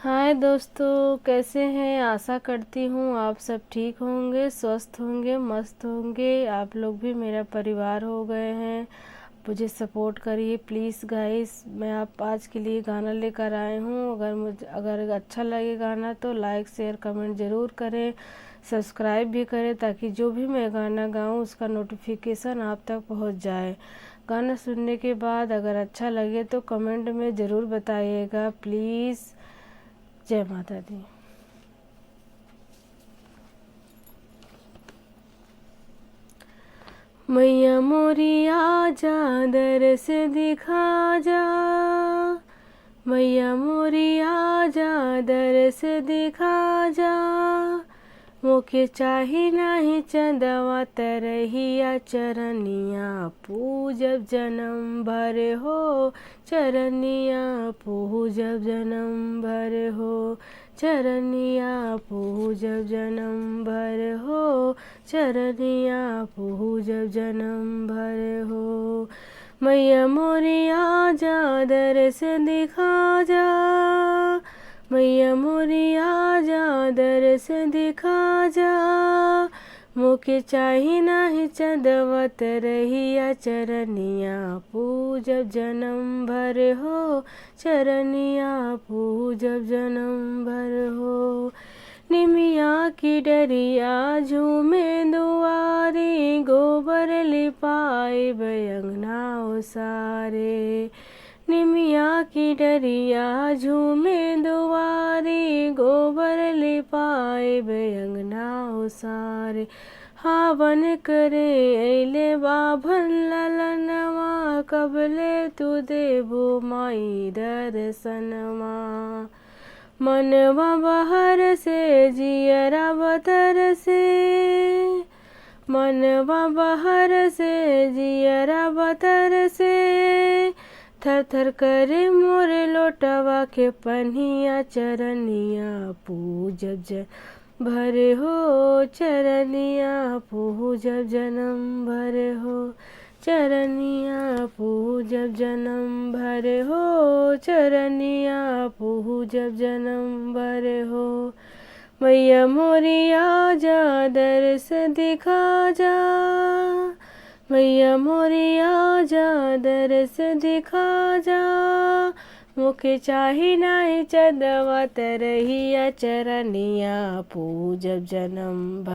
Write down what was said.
हाय दोस्तों, कैसे हैं। आशा करती हूँ आप सब ठीक होंगे, स्वस्थ होंगे, मस्त होंगे। आप लोग भी मेरा परिवार हो गए हैं। मुझे सपोर्ट करिए प्लीज़ गाइस। मैं आप आज के लिए गाना लेकर आए हूँ। अगर अच्छा लगे गाना तो लाइक शेयर कमेंट ज़रूर करें, सब्सक्राइब भी करें ताकि जो भी मैं गाना गाऊँ उसका नोटिफिकेशन आप तक पहुँच जाए। गाना सुनने के बाद अगर अच्छा लगे तो कमेंट में ज़रूर बताइएगा प्लीज़। जय माता दी। मैया मोरी आजा, दरस दिखा जा। मैया मोरी आजा, दरस दिखा जा। मोके चाही नाही चंदवा तरहिया चरनिया पूजब जन्म भर हो। चरनिया पूजब जन्म भर हो। चरनिया पूजब जन्म भर हो। चरनिया पूजब जन्म भर हो। मैया मोरी आजा, दरस दिखा जा। मैया मोरी आजा, दरस दिखा जा। मोके चाही नाही चंदवा तरहिया चरनिया पूजब जन्म भर हो। चरनिया पूजब जन्म भर हो। निमिया की डरिया झूमे दुआरी, गोबर लिपाए अंगना ओसारे। निमिया की डरिया झूमे दुआरी, गोबर लिपाए अंगना ओसारे। हावन करे अइले बाभन ललनवा, कबले तू देबो माई दर्शनवा। मनवा बहर से जियरा बतर से। मनवा बहर से जियरा बतर से। थर थर करे मोर लोटवा के पनिया, चरनिया पूजब जन्म भर हो। चरनिया पूजब जन्म भर हो। चरनिया पूजब जन्म भर हो। चरनिया पूजब जन्म भर हो। मैया मोरी आजा, दरस दिखा जा। मैया मोरी आजा, दरस दिखा जा। मोके चाही नाही चंदवा तरहिया चरनिया पूजब जन्म भर